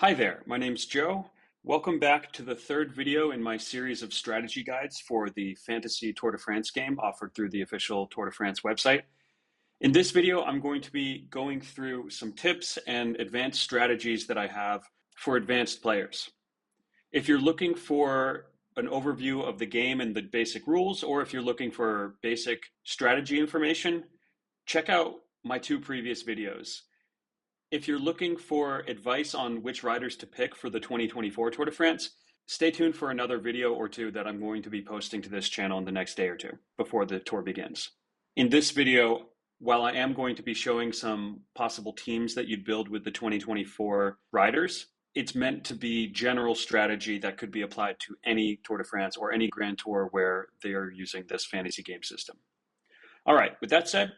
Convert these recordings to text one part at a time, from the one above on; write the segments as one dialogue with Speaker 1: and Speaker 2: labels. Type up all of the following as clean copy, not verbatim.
Speaker 1: Hi there, my name's Joe. Welcome back to the third video in my series of strategy guides for the Fantasy Tour de France game offered through the official Tour de France website. In this video, I'm going to be going through some tips and advanced strategies that I have for advanced players. If you're looking for an overview of the game and the basic rules, or if you're looking for basic strategy information, check out my two previous videos. If you're looking for advice on which riders to pick for the 2024 Tour de France, stay tuned for another video or two that I'm going to be posting to this channel in the next day or two before the tour begins. In this video, while I am going to be showing some possible teams that you'd build with the 2024 riders, it's meant to be general strategy that could be applied to any Tour de France or any Grand Tour where they are using this fantasy game system. All right, with that said,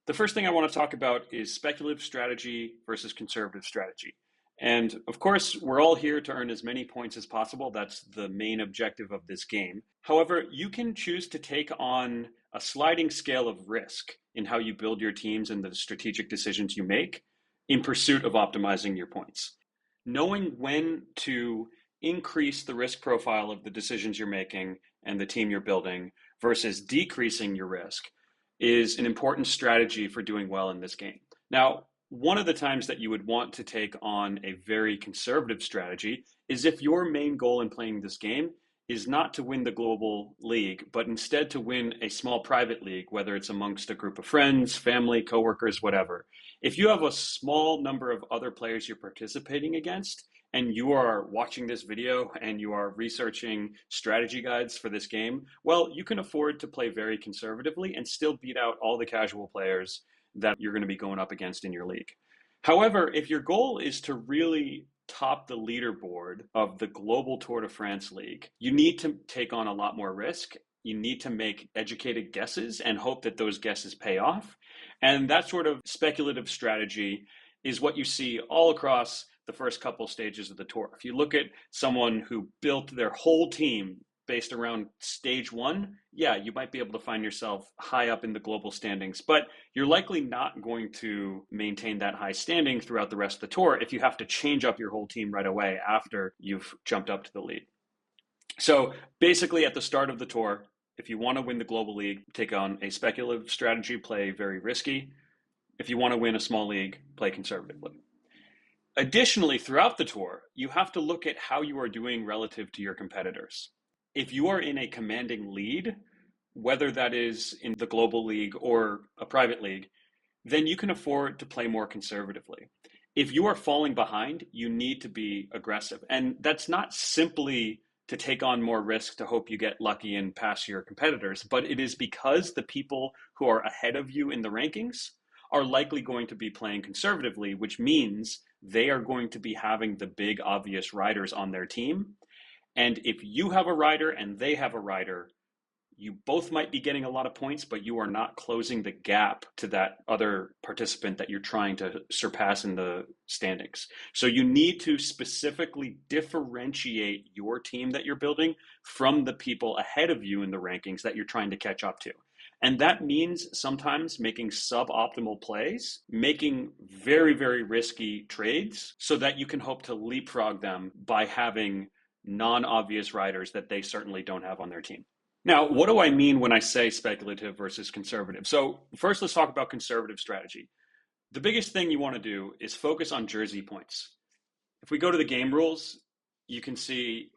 Speaker 1: the first thing I want to talk about is speculative strategy versus conservative strategy. And of course, we're all here to earn as many points as possible. That's the main objective of this game. However, you can choose to take on a sliding scale of risk in how you build your teams and the strategic decisions you make in pursuit of optimizing your points. Knowing when to increase the risk profile of the decisions you're making and the team you're building versus decreasing your risk is an important strategy for doing well in this game. Now, one of the times that you would want to take on a very conservative strategy is if your main goal in playing this game is not to win the global league, but instead to win a small private league, whether it's amongst a group of friends, family, coworkers, whatever. If you have a small number of other players you're participating against, and you are watching this video and you are researching strategy guides for this game, well, you can afford to play very conservatively and still beat out all the casual players that you're going to be going up against in your league. However, if your goal is to really top the leaderboard of the Global Tour de France League, you need to take on a lot more risk. You need to make educated guesses and hope that those guesses pay off. And that sort of speculative strategy is what you see all across the first couple stages of the tour. If you look at someone who built their whole team based around stage one, yeah, you might be able to find yourself high up in the global standings, but you're likely not going to maintain that high standing throughout the rest of the tour if you have to change up your whole team right away after you've jumped up to the lead. So basically at the start of the tour, if you want to win the global league, take on a speculative strategy, play very risky. If you want to win a small league, play conservatively. Additionally, throughout the tour, you have to look at how you are doing relative to your competitors. If you are in a commanding lead, whether that is in the global league or a private league, then you can afford to play more conservatively. If you are falling behind, you need to be aggressive. And that's not simply to take on more risk to hope you get lucky and pass your competitors, but it is because the people who are ahead of you in the rankings are likely going to be playing conservatively, which means they are going to be having the big obvious riders on their team. And if you have a rider and they have a rider, you both might be getting a lot of points, but you are not closing the gap to that other participant that you're trying to surpass in the standings. So you need to specifically differentiate your team that you're building from the people ahead of you in the rankings that you're trying to catch up to. And that means sometimes making suboptimal plays, making very, very risky trades so that you can hope to leapfrog them by having non-obvious riders that they certainly don't have on their team. Now, what do I mean when I say speculative versus conservative? So first, let's talk about conservative strategy. The biggest thing you want to do is focus on jersey points. If we go to the game rules, you can see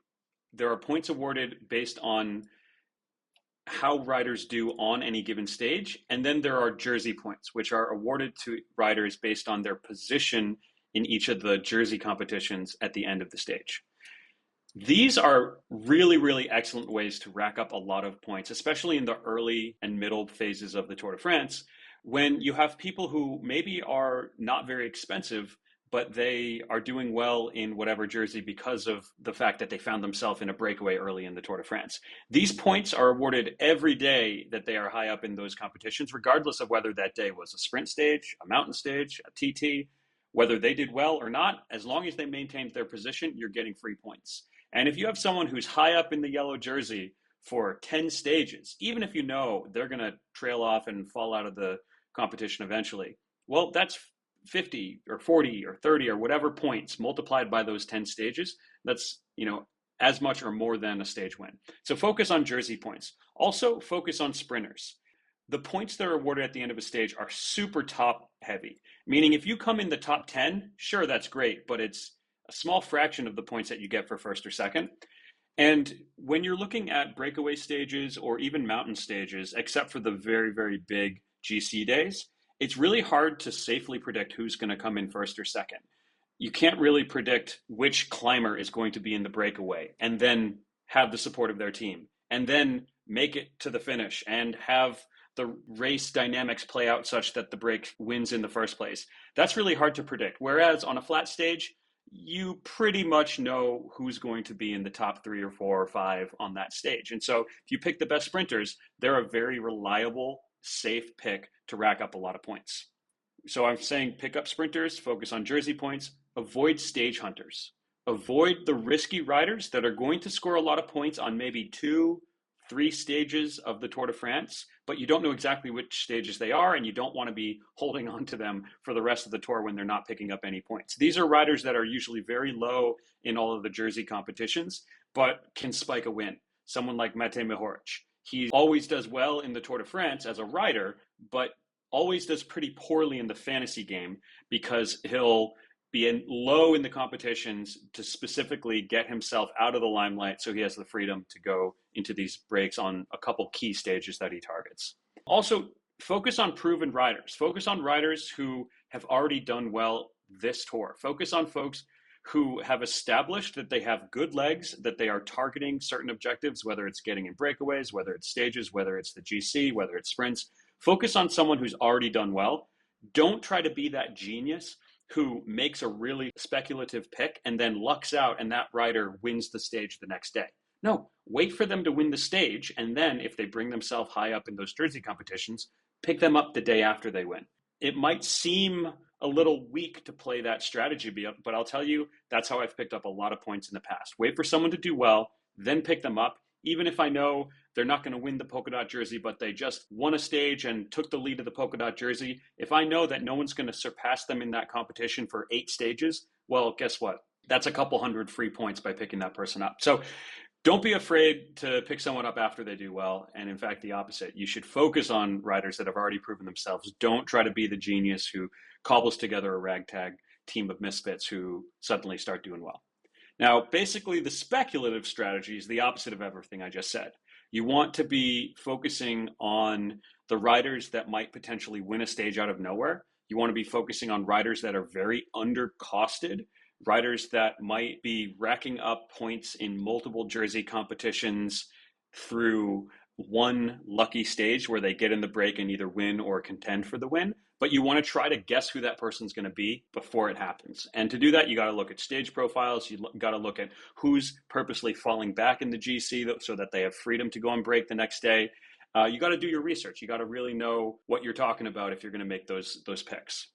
Speaker 1: there are points awarded based on how riders do on any given stage. And then there are jersey points, which are awarded to riders based on their position in each of the jersey competitions at the end of the stage. These are really, really excellent ways to rack up a lot of points, especially in the early and middle phases of the Tour de France, when you have people who maybe are not very expensive, but they are doing well in whatever jersey because of the fact that they found themselves in a breakaway early in the Tour de France. These points are awarded every day that they are high up in those competitions, regardless of whether that day was a sprint stage, a mountain stage, a TT, whether they did well or not. As long as they maintained their position, you're getting free points. And if you have someone who's high up in the yellow jersey for 10 stages, even if you know they're going to trail off and fall out of the competition eventually, well, that's 50 or 40 or 30 or whatever points multiplied by those 10 stages, that's, as much or more than a stage win. So focus on jersey points. Also focus on sprinters. The points that are awarded at the end of a stage are super top heavy, meaning if you come in the top 10, sure, that's great, but it's a small fraction of the points that you get for first or second. And when you're looking at breakaway stages or even mountain stages, except for the very, very big GC days, it's really hard to safely predict who's going to come in first or second. You can't really predict which climber is going to be in the breakaway and then have the support of their team and then make it to the finish and have the race dynamics play out such that the break wins in the first place. That's really hard to predict. Whereas on a flat stage, you pretty much know who's going to be in the top 3 or 4 or 5 on that stage. And so if you pick the best sprinters, they're a very reliable, safe pick to rack up a lot of points. So I'm saying pick up sprinters, focus on jersey points, avoid stage hunters. Avoid the risky riders that are going to score a lot of points on maybe 2, 3 stages of the Tour de France, but you don't know exactly which stages they are, and you don't want to be holding on to them for the rest of the Tour when they're not picking up any points. These are riders that are usually very low in all of the jersey competitions, but can spike a win. Someone like Mate Mihoric. He always does well in the Tour de France as a rider, but always does pretty poorly in the fantasy game because he'll be low in the competitions to specifically get himself out of the limelight so he has the freedom to go into these breaks on a couple key stages that he targets. Also, focus on proven riders. Focus on riders who have already done well this tour. Focus on folks who have established that they have good legs, that they are targeting certain objectives, whether it's getting in breakaways, whether it's stages, whether it's the GC, whether it's sprints. Focus on someone who's already done well. Don't try to be that genius who makes a really speculative pick and then lucks out and that rider wins the stage the next day. No, wait for them to win the stage, and then if they bring themselves high up in those jersey competitions, pick them up the day after they win. It might seem a little weak to play that strategy, but I'll tell you, that's how I've picked up a lot of points in the past. Wait for someone to do well, then pick them up, even if I know they're not going to win the polka dot jersey, but they just won a stage and took the lead of the polka dot jersey. If I know that no one's going to surpass them in that competition for 8 stages, well, guess what? That's a couple hundred free points by picking that person up. So don't be afraid to pick someone up after they do well. And in fact, the opposite. You should focus on riders that have already proven themselves. Don't try to be the genius who cobbles together a ragtag team of misfits who suddenly start doing well. Now, basically, the speculative strategy is the opposite of everything I just said. You want to be focusing on the riders that might potentially win a stage out of nowhere. You want to be focusing on riders that are very undercosted, riders that might be racking up points in multiple jersey competitions through one lucky stage where they get in the break and either win or contend for the win. But you want to try to guess who that person's going to be before it happens. And to do that, you got to look at stage profiles. You got to look at who's purposely falling back in the GC so that they have freedom to go and break the next day. You got to do your research. You got to really know what you're talking about if you're going to make those picks.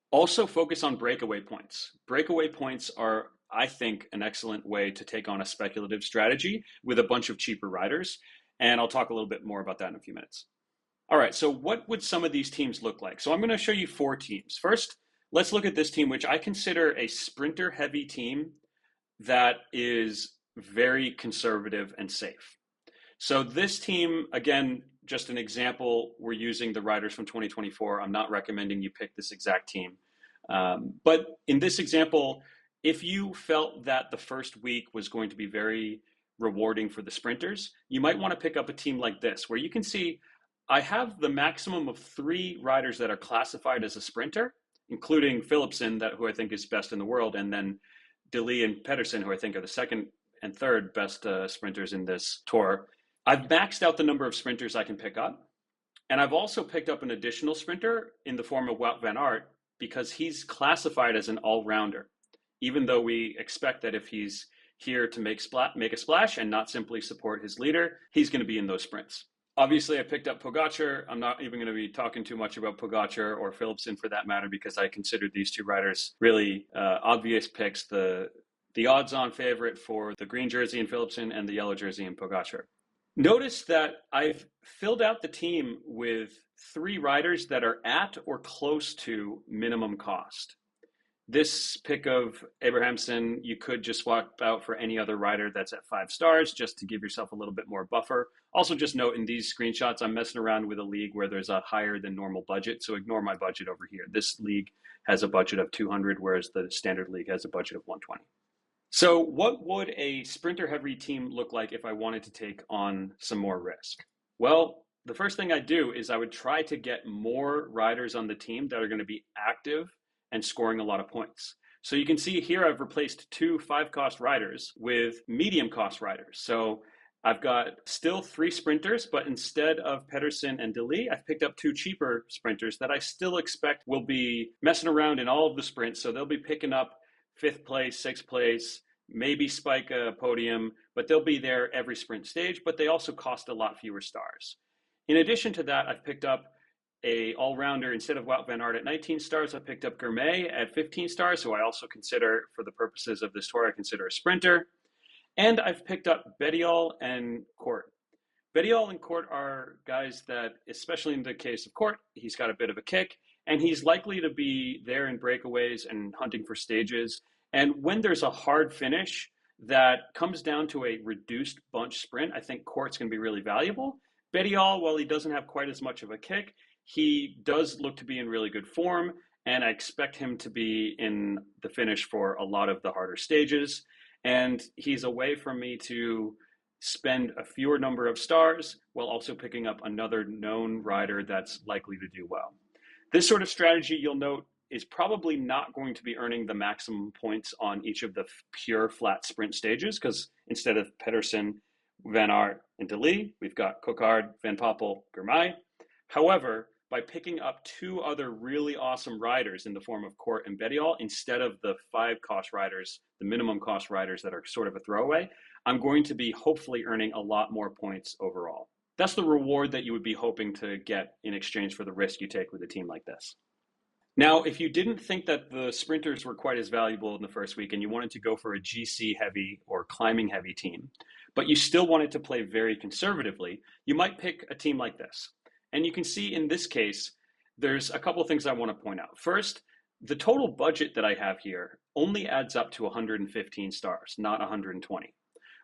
Speaker 1: Also focus on breakaway points. Breakaway points are, I think, an excellent way to take on a speculative strategy with a bunch of cheaper riders. And I'll talk a little bit more about that in a few minutes. All right, so what would some of these teams look like? So I'm going to show you 4 teams. First, let's look at this team, which I consider a sprinter-heavy team that is very conservative and safe. So this team, again, just an example, we're using the riders from 2024. I'm not recommending you pick this exact team. But in this example, if you felt that the first week was going to be very rewarding for the sprinters, you might want to pick up a team like this, where you can see I have the maximum of 3 riders that are classified as a sprinter, including Philipsen, who I think is best in the world, and then DeLee and Pedersen, who I think are the second and third best sprinters in this tour. I've maxed out the number of sprinters I can pick up, and I've also picked up an additional sprinter in the form of Wout van Aert because he's classified as an all-rounder, even though we expect that if he's here to make a splash and not simply support his leader, he's going to be in those sprints. Obviously, I picked up Pogacar. I'm not even going to be talking too much about Pogacar or Philipsen for that matter because I considered these 2 riders really obvious picks. The odds-on favorite for the green jersey in Philipsen and the yellow jersey in Pogacar. Notice that I've filled out the team with 3 riders that are at or close to minimum cost. This pick of Abrahamson, you could just swap out for any other rider that's at 5 stars just to give yourself a little bit more buffer. Also, just note in these screenshots, I'm messing around with a league where there's a higher than normal budget, so ignore my budget over here. This league has a budget of 200, whereas the standard league has a budget of 120. So what would a sprinter heavy team look like if I wanted to take on some more risk? Well, the first thing I'd do is I would try to get more riders on the team that are going to be active and scoring a lot of points. So you can see here I've replaced 2 5-cost riders with medium cost riders. So I've got still 3 sprinters, but instead of Pedersen and DeLee, I've picked up 2 cheaper sprinters that I still expect will be messing around in all of the sprints. So they'll be picking up 5th place, 6th place, maybe spike a podium, but they'll be there every sprint stage, but they also cost a lot fewer stars. In addition to that, I've picked up a all-rounder. Instead of Wout van Aert at 19 stars, I picked up Gourmet at 15 stars, who I also consider, for the purposes of this tour, I consider a sprinter. And I've picked up Bettiol and Court. Bettiol and Court are guys that, especially in the case of Court, he's got a bit of a kick, and he's likely to be there in breakaways and hunting for stages. And when there's a hard finish that comes down to a reduced bunch sprint, I think Court's going to be really valuable. Bettiol, while he doesn't have quite as much of a kick, he does look to be in really good form, and I expect him to be in the finish for a lot of the harder stages. And he's a way for me to spend a fewer number of stars while also picking up another known rider that's likely to do well. This sort of strategy, you'll note, is probably not going to be earning the maximum points on each of the pure flat sprint stages, because instead of Pedersen, Van Aert, and DeLee, we've got Coquard, Van Poppel, Gourmet. However, by picking up 2 other really awesome riders in the form of Court and Bettiol instead of the 5-cost riders, the minimum cost riders that are sort of a throwaway, I'm going to be hopefully earning a lot more points overall. That's the reward that you would be hoping to get in exchange for the risk you take with a team like this. Now, if you didn't think that the sprinters were quite as valuable in the first week and you wanted to go for a GC heavy or climbing heavy team, but you still wanted to play very conservatively, you might pick a team like this. And you can see in this case, there's a couple of things I want to point out. First, the total budget that I have here only adds up to 115 stars, not 120.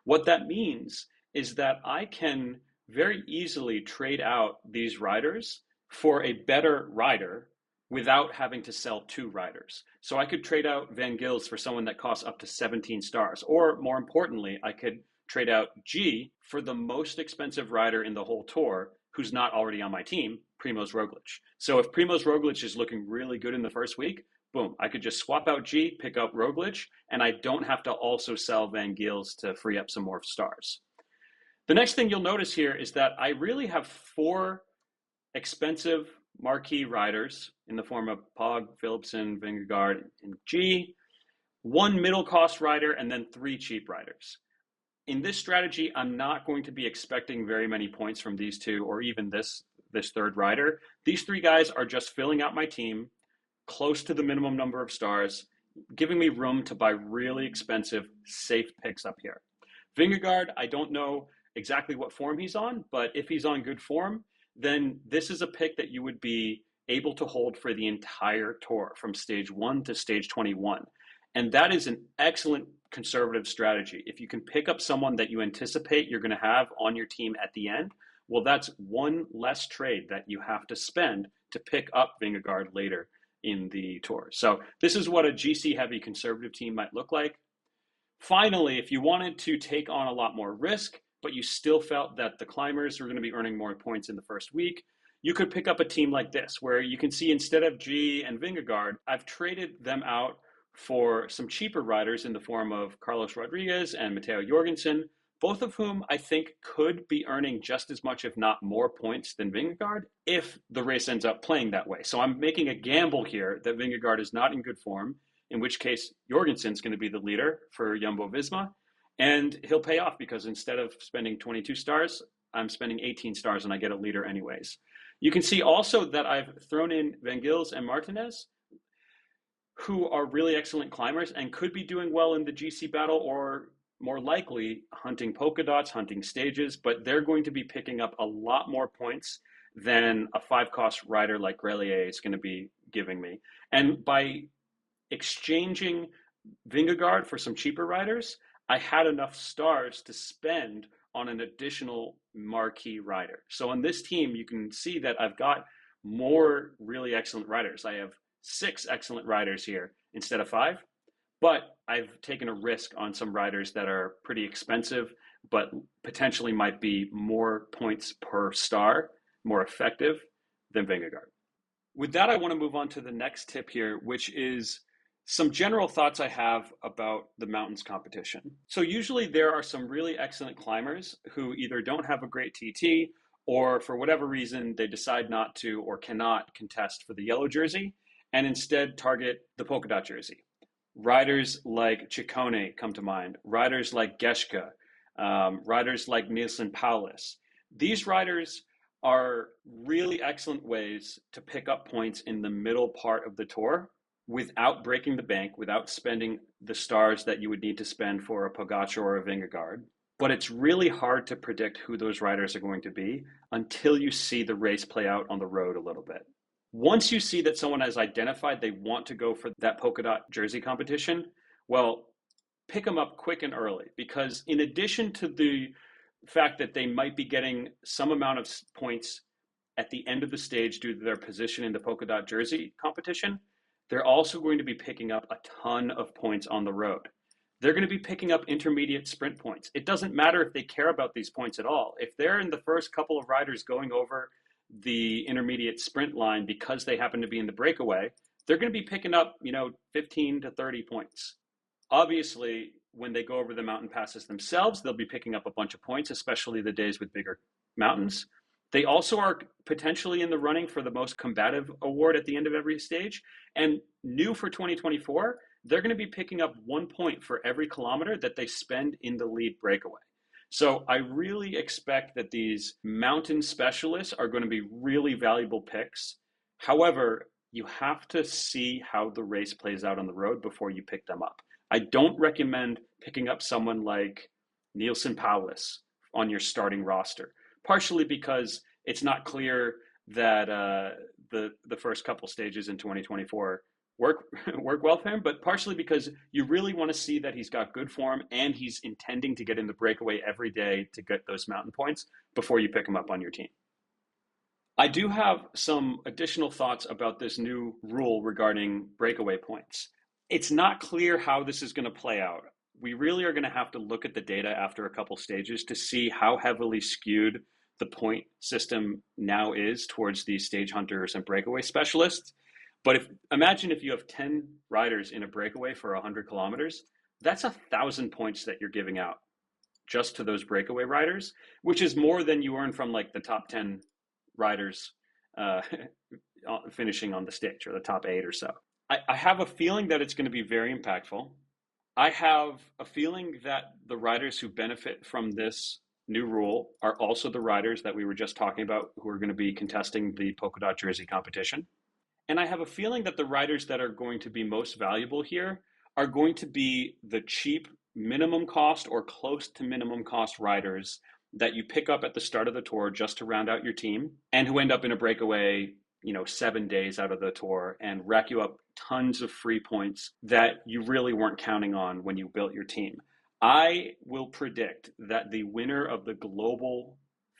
Speaker 1: What that means is that I can very easily trade out these riders for a better rider without having to sell 2 riders. So I could trade out Van Gils for someone that costs up to 17 stars. Or more importantly, I could trade out G for the most expensive rider in the whole tour who's not already on my team, Primoz Roglic. So if Primoz Roglic is looking really good in the first week, boom, I could just swap out G, pick up Roglic, and I don't have to also sell Van Gils to free up some more stars. The next thing you'll notice here is that I really have 4 expensive marquee riders in the form of Pog, Philipsen, Vingegaard, and G, 1 middle cost rider, and then 3 cheap riders. In this strategy, I'm not going to be expecting very many points from these 2 or even this 3rd rider. These 3 guys are just filling out my team close to the minimum number of stars, giving me room to buy really expensive, safe picks up here. Vingegaard, I don't know exactly what form he's on, but if he's on good form, then this is a pick that you would be able to hold for the entire tour from stage 1 to stage 21. And that is an excellent conservative strategy. If you can pick up someone that you anticipate you're going to have on your team at the end, well, that's 1 less trade that you have to spend to pick up Vingegaard later in the tour. So this is what a GC heavy conservative team might look like. Finally, if you wanted to take on a lot more risk, but you still felt that the climbers were going to be earning more points in the first week, you could pick up a team like this, where you can see instead of G and Vingegaard, I've traded them out for some cheaper riders in the form of Carlos Rodriguez and Matteo Jorgensen, both of whom I think could be earning just as much, if not more points than Vingegaard, if the race ends up playing that way. So I'm making a gamble here that Vingegaard is not in good form, in which case Jorgensen's going to be the leader for Jumbo-Visma, and he'll pay off because instead of spending 22 stars, I'm spending 18 stars and I get a leader anyways. You can see also that I've thrown in Van Gils and Martinez, who are really excellent climbers and could be doing well in the GC battle or more likely hunting polka dots, hunting stages, but they're going to be picking up a lot more points than a 5 cost rider like Grelier is going to be giving me. And by exchanging Vingegaard for some cheaper riders, I had enough stars to spend on an additional marquee rider. So on this team, you can see that I've got more really excellent riders. I have 6 excellent riders here instead of 5, but I've taken a risk on some riders that are pretty expensive, but potentially might be more points per star, more effective than Vingegaard. With that, I want to move on to the next tip here, which is some general thoughts I have about the mountains competition. So usually there are some really excellent climbers who either don't have a great TT or for whatever reason they decide not to or cannot contest for the yellow jersey and instead target the polka dot jersey. Riders like Ciccone come to mind, riders like Geschke, riders like Nielsen Paulus. These riders are really excellent ways to pick up points in the middle part of the tour without breaking the bank, without spending the stars that you would need to spend for a Pogacar or a Vingegaard. But it's really hard to predict who those riders are going to be until you see the race play out on the road a little bit. Once you see that someone has identified they want to go for that polka dot jersey competition, well, pick them up quick and early, because in addition to the fact that they might be getting some amount of points at the end of the stage due to their position in the polka dot jersey competition, they're also going to be picking up a ton of points on the road. They're going to be picking up intermediate sprint points. It doesn't matter if they care about these points at all. If they're in the first couple of riders going over the intermediate sprint line because they happen to be in the breakaway, they're going to be picking up, 15 to 30 points. Obviously, when they go over the mountain passes themselves, they'll be picking up a bunch of points, especially the days with bigger mountains. They also are potentially in the running for the most combative award at the end of every stage. And new for 2024, they're going to be picking up 1 point for every kilometer that they spend in the lead breakaway. So I really expect that these mountain specialists are going to be really valuable picks. However, you have to see how the race plays out on the road before you pick them up. I don't recommend picking up someone like Nielsen Paulus on your starting roster, partially because it's not clear that the first couple stages in 2024 work well for him, but partially because you really want to see that he's got good form and he's intending to get in the breakaway every day to get those mountain points before you pick him up on your team. I do have some additional thoughts about this new rule regarding breakaway points. It's not clear how this is going to play out. We really are going to have to look at the data after a couple stages to see how heavily skewed the point system now is towards these stage hunters and breakaway specialists. But imagine if you have 10 riders in a breakaway for 100 kilometers, that's 1,000 points that you're giving out just to those breakaway riders, which is more than you earn from like the top 10 riders finishing on the stage, or the top 8 or so. I have a feeling that it's going to be very impactful. I have a feeling that the riders who benefit from this new rule are also the riders that we were just talking about who are going to be contesting the polka dot jersey competition. And I have a feeling that the riders that are going to be most valuable here are going to be the cheap minimum cost or close to minimum cost riders that you pick up at the start of the tour just to round out your team and who end up in a breakaway, 7 days out of the tour and rack you up tons of free points that you really weren't counting on when you built your team. I will predict that the winner of the global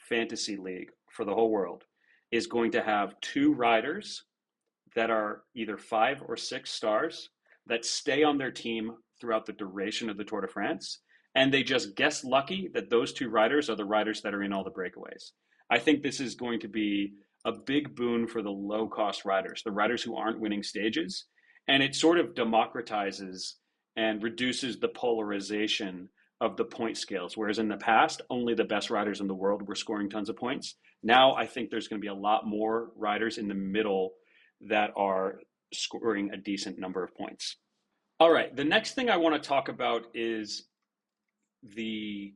Speaker 1: fantasy league for the whole world is going to have 2 riders that are either 5 or 6 stars that stay on their team throughout the duration of the Tour de France. And they just guess lucky that those 2 riders are the riders that are in all the breakaways. I think this is going to be a big boon for the low-cost riders, the riders who aren't winning stages. And it sort of democratizes and reduces the polarization of the point scales. Whereas in the past, only the best riders in the world were scoring tons of points. Now I think there's going to be a lot more riders in the middle that are scoring a decent number of points. All right, the next thing I want to talk about is the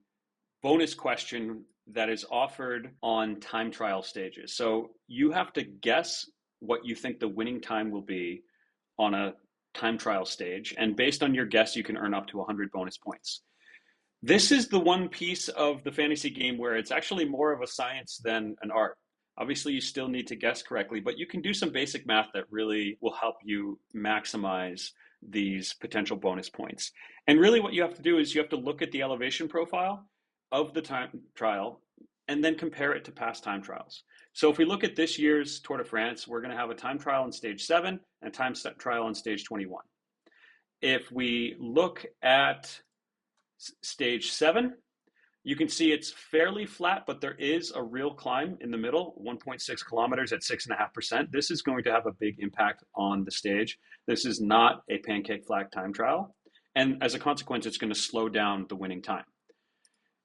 Speaker 1: bonus question that is offered on time trial stages. So you have to guess what you think the winning time will be on a time trial stage. And based on your guess, you can earn up to 100 bonus points. This is the one piece of the fantasy game where it's actually more of a science than an art. Obviously, you still need to guess correctly, but you can do some basic math that really will help you maximize these potential bonus points. And really, what you have to do is you have to look at the elevation profile of the time trial and then compare it to past time trials. So if we look at this year's Tour de France, we're going to have a time trial in stage 7 and a time trial in stage 21. If we look at stage 7, you can see it's fairly flat, but there is a real climb in the middle, 1.6 kilometers at 6.5%. This is going to have a big impact on the stage. This is not a pancake flat time trial. And as a consequence, it's going to slow down the winning time.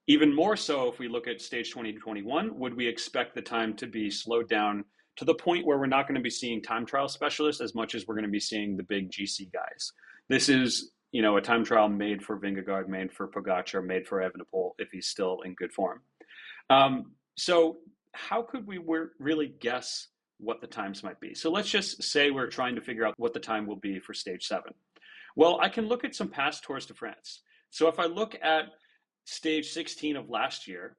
Speaker 1: Even more so, if we look at stage 20 to 21, would we expect the time to be slowed down to the point where we're not going to be seeing time trial specialists as much as we're going to be seeing the big GC guys? This is, a time trial made for Vingegaard, made for Pogacar, made for Evenepoel if he's still in good form. So how could we really guess what the times might be? So let's just say we're trying to figure out what the time will be for stage 7. Well, I can look at some past Tours de France. So if I look at stage 16 of last year,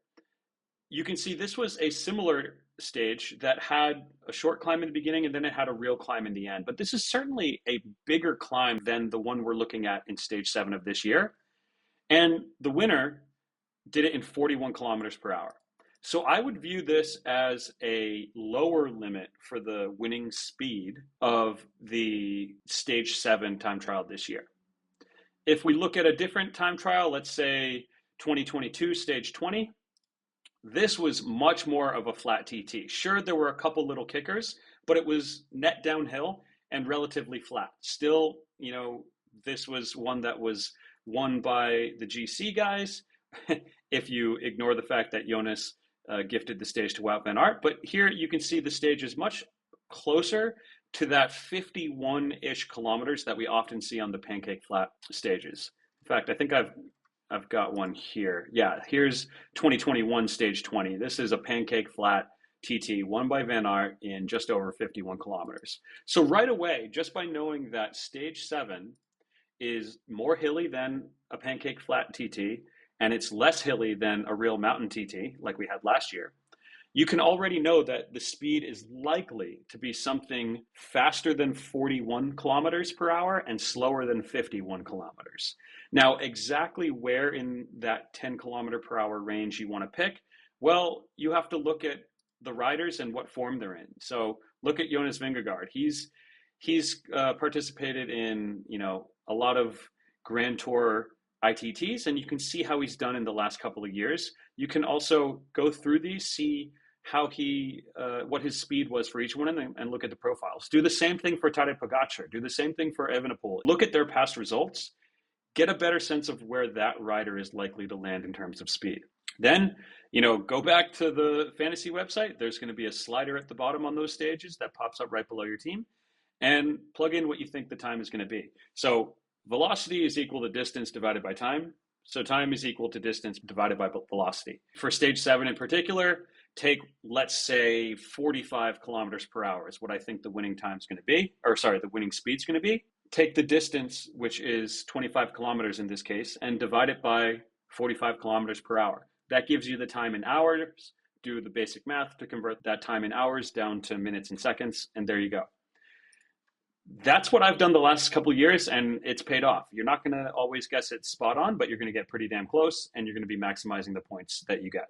Speaker 1: you can see this was a similar stage that had a short climb in the beginning and then it had a real climb in the end. But this is certainly a bigger climb than the one we're looking at in stage 7 of this year. And the winner did it in 41 kilometers per hour. So I would view this as a lower limit for the winning speed of the stage 7 time trial this year. If we look at a different time trial, let's say 2022 stage 20, this was much more of a flat TT. Sure, there were a couple little kickers, but it was net downhill and relatively flat. Still, this was one that was won by the GC guys, if you ignore the fact that Jonas gifted the stage to Wout van Aert. But here you can see the stage is much closer to that 51-ish kilometers that we often see on the pancake flat stages. In fact, I think I've got one here. Yeah, here's 2021 stage 20. This is a pancake flat TT won by Van Aert in just over 51 kilometers. So right away, just by knowing that stage 7 is more hilly than a pancake flat TT, and it's less hilly than a real mountain TT like we had last year, you can already know that the speed is likely to be something faster than 41 kilometers per hour and slower than 51 kilometers. Now, exactly where in that 10 kilometer per hour range you want to pick, well, you have to look at the riders and what form they're in. So look at Jonas Vingegaard. He's participated in, a lot of Grand Tour ITTs, and you can see how he's done in the last couple of years. You can also go through these, see how what his speed was for each one, and look at the profiles. Do the same thing for Tadej Pogacar. Do the same thing for Evenepoel. Look at their past results. Get a better sense of where that rider is likely to land in terms of speed. Then, go back to the fantasy website. There's going to be a slider at the bottom on those stages that pops up right below your team, and plug in what you think the time is going to be. So velocity is equal to distance divided by time. So time is equal to distance divided by velocity. For stage 7 in particular, take, let's say, 45 kilometers per hour is what I think the winning time is going to be, the winning speed is going to be. Take the distance, which is 25 kilometers in this case, and divide it by 45 kilometers per hour. That gives you the time in hours. Do the basic math to convert that time in hours down to minutes and seconds, and there you go. That's what I've done the last couple of years, and it's paid off. You're not going to always guess it spot on, but you're going to get pretty damn close, and you're going to be maximizing the points that you get.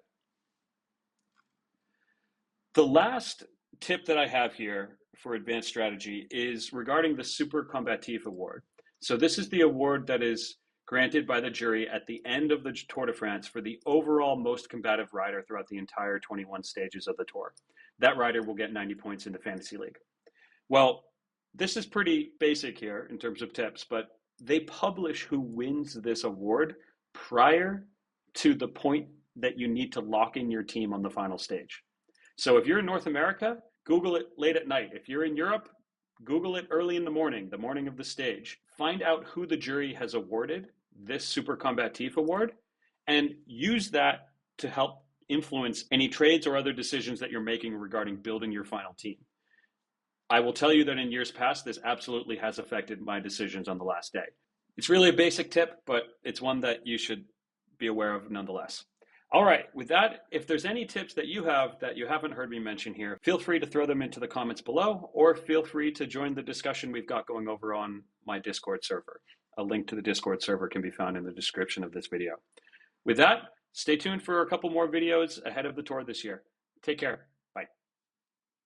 Speaker 1: The last tip that I have here for advanced strategy is regarding the Supercombatif award. So this is the award that is granted by the jury at the end of the Tour de France for the overall most combative rider throughout the entire 21 stages of the Tour. That rider will get 90 points in the fantasy league. Well, this is pretty basic here in terms of tips, but they publish who wins this award prior to the point that you need to lock in your team on the final stage. So if you're in North America, Google it late at night. If you're in Europe, Google it early in the morning of the stage. Find out who the jury has awarded this Supercombatif award and use that to help influence any trades or other decisions that you're making regarding building your final team. I will tell you that in years past, this absolutely has affected my decisions on the last day. It's really a basic tip, but it's one that you should be aware of nonetheless. All right, with that, if there's any tips that you have that you haven't heard me mention here, feel free to throw them into the comments below, or feel free to join the discussion we've got going over on my Discord server. A link to the Discord server can be found in the description of this video. With that, stay tuned for a couple more videos ahead of the tour this year. Take care.